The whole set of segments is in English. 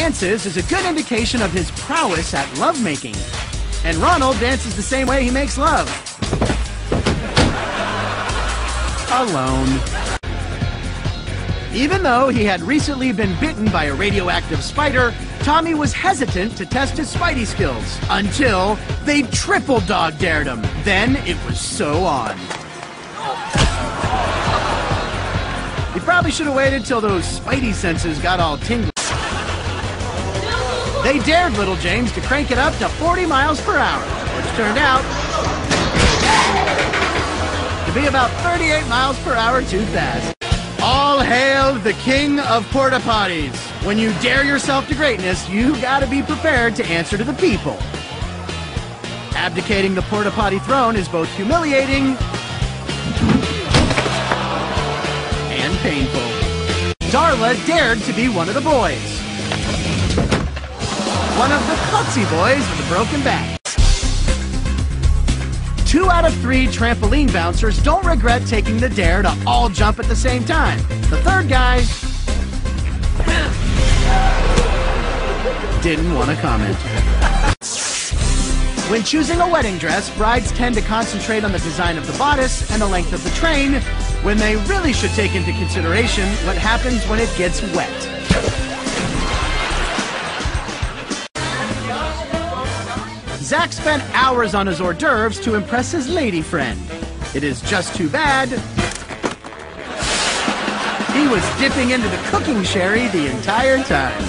dances is a good indication of his prowess at lovemaking. And Ronald dances the same way he makes love. Alone. Even though he had recently been bitten by a radioactive spider, Tommy was hesitant to test his Spidey skills until they triple dog dared him. Then it was so on. He probably should have waited till those Spidey senses got all tingly. They dared little James to crank it up to 40 miles per hour, which turned out to be about 38 miles per hour too fast. All hail the king of porta potties. When you dare yourself to greatness, you gotta be prepared to answer to the people. Abdicating the porta potty throne is both humiliating and painful. Darla dared to be one of the boys. One of the klutzy boys with a broken back. 2 out of 3 trampoline bouncers don't regret taking the dare to all jump at the same time. The third guy didn't want to comment. When choosing a wedding dress, brides tend to concentrate on the design of the bodice and the length of the train, when they really should take into consideration what happens when it gets wet. Zach spent hours on his hors d'oeuvres to impress his lady friend. It is just too bad he was dipping into the cooking sherry the entire time.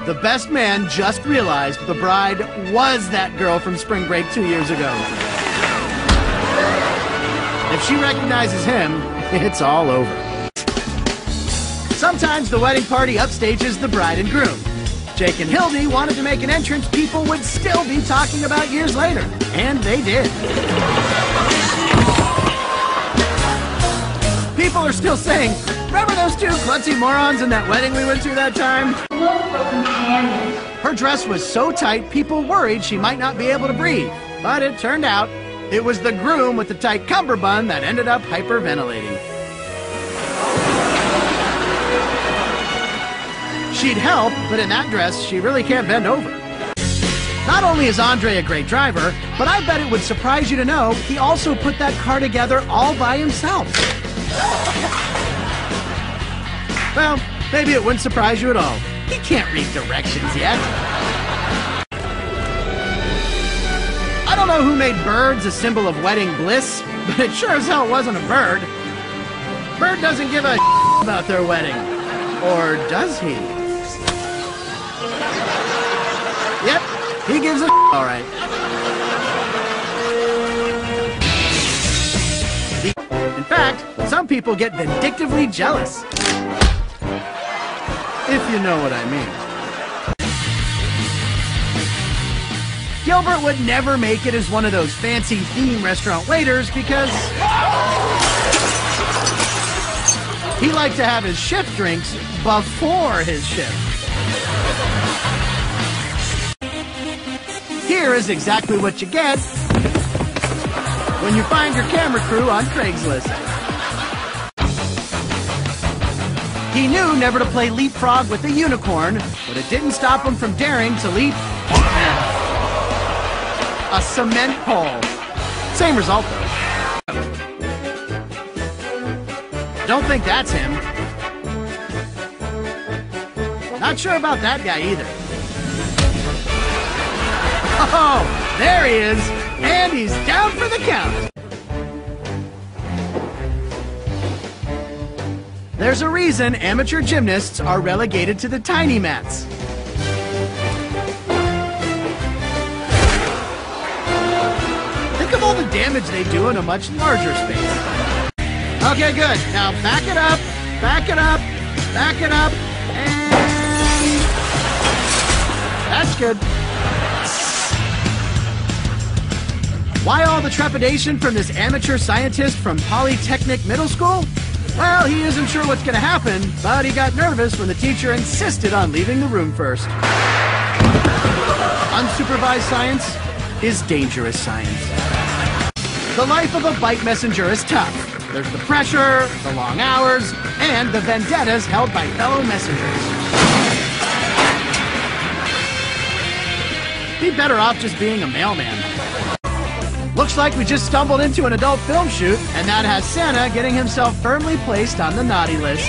The best man just realized the bride was that girl from spring break 2 years ago. If she recognizes him, it's all over. Sometimes the wedding party upstages the bride and groom. Jake and Hildy wanted to make an entrance people would still be talking about years later. And they did. People are still saying, remember those 2 klutzy morons in that wedding we went to that time? Her dress was so tight, people worried she might not be able to breathe. But it turned out, it was the groom with the tight cummerbund that ended up hyperventilating. She'd help, but in that dress, she really can't bend over. Not only is Andre a great driver, but I bet it would surprise you to know he also put that car together all by himself. Well, maybe it wouldn't surprise you at all. He can't read directions yet. I don't know who made birds a symbol of wedding bliss, but it sure as hell wasn't a bird. Bird doesn't give a about their wedding. Or does he? Yep, he gives a all right. In fact, some people get vindictively jealous. If you know what I mean. Gilbert would never make it as one of those fancy theme restaurant waiters because he liked to have his shift drinks before his shift. Here is exactly what you get when you find your camera crew on Craigslist. He knew never to play leapfrog with a unicorn, but it didn't stop him from daring to leap a cement pole. Same result, though. Don't think that's him. Not sure about that guy either. Oh, there he is, and he's down for the count. There's a reason amateur gymnasts are relegated to the tiny mats. Think of all the damage they do in a much larger space. Okay, good. Now back it up, back it up, back it up, and that's good. Why all the trepidation from this amateur scientist from Polytechnic Middle School? Well, he isn't sure what's going to happen, but he got nervous when the teacher insisted on leaving the room first. Unsupervised science is dangerous science. The life of a bike messenger is tough. There's the pressure, the long hours, and the vendettas held by fellow messengers. Be better off just being a mailman. Looks like we just stumbled into an adult film shoot, and that has Santa getting himself firmly placed on the naughty list.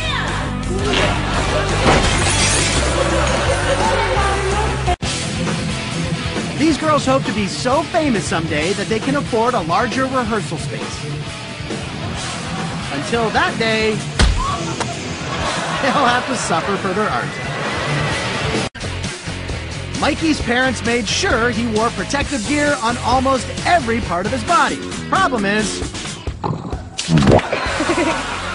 These girls hope to be so famous someday that they can afford a larger rehearsal space. Until that day, they'll have to suffer for their art. Mikey's parents made sure he wore protective gear on almost every part of his body. Problem is,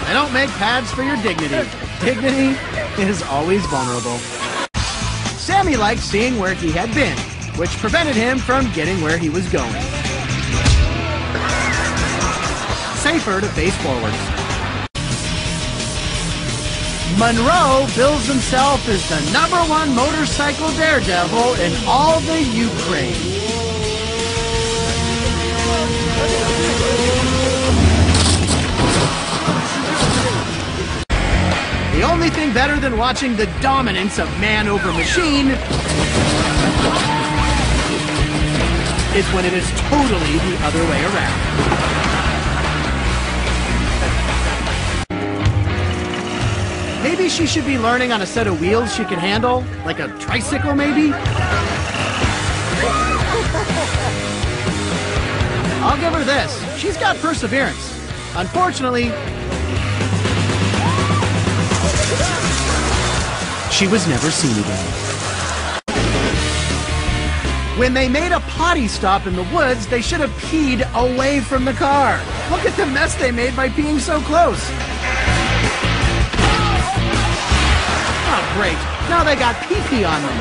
they don't make pads for your dignity. Dignity is always vulnerable. Sammy liked seeing where he had been, which prevented him from getting where he was going. Safer to face forward. Monroe bills himself as the #1 motorcycle daredevil in all the Ukraine. The only thing better than watching the dominance of man over machine is when it is totally the other way around. Maybe she should be learning on a set of wheels she can handle, like a tricycle maybe? I'll give her this. She's got perseverance. Unfortunately, she was never seen again. When they made a potty stop in the woods, they should have peed away from the car. Look at the mess they made by being so close. Oh, great. Now they got pee-pee on them.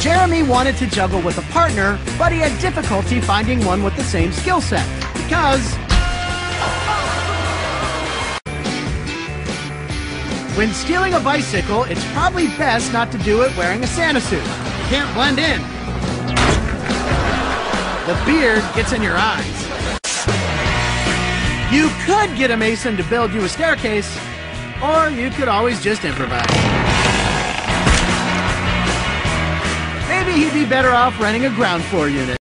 Jeremy wanted to juggle with a partner, but he had difficulty finding one with the same skill set. Because when stealing a bicycle, it's probably best not to do it wearing a Santa suit. You can't blend in. The beard gets in your eyes. You could get a mason to build you a staircase, or you could always just improvise. Maybe he'd be better off renting a ground floor unit.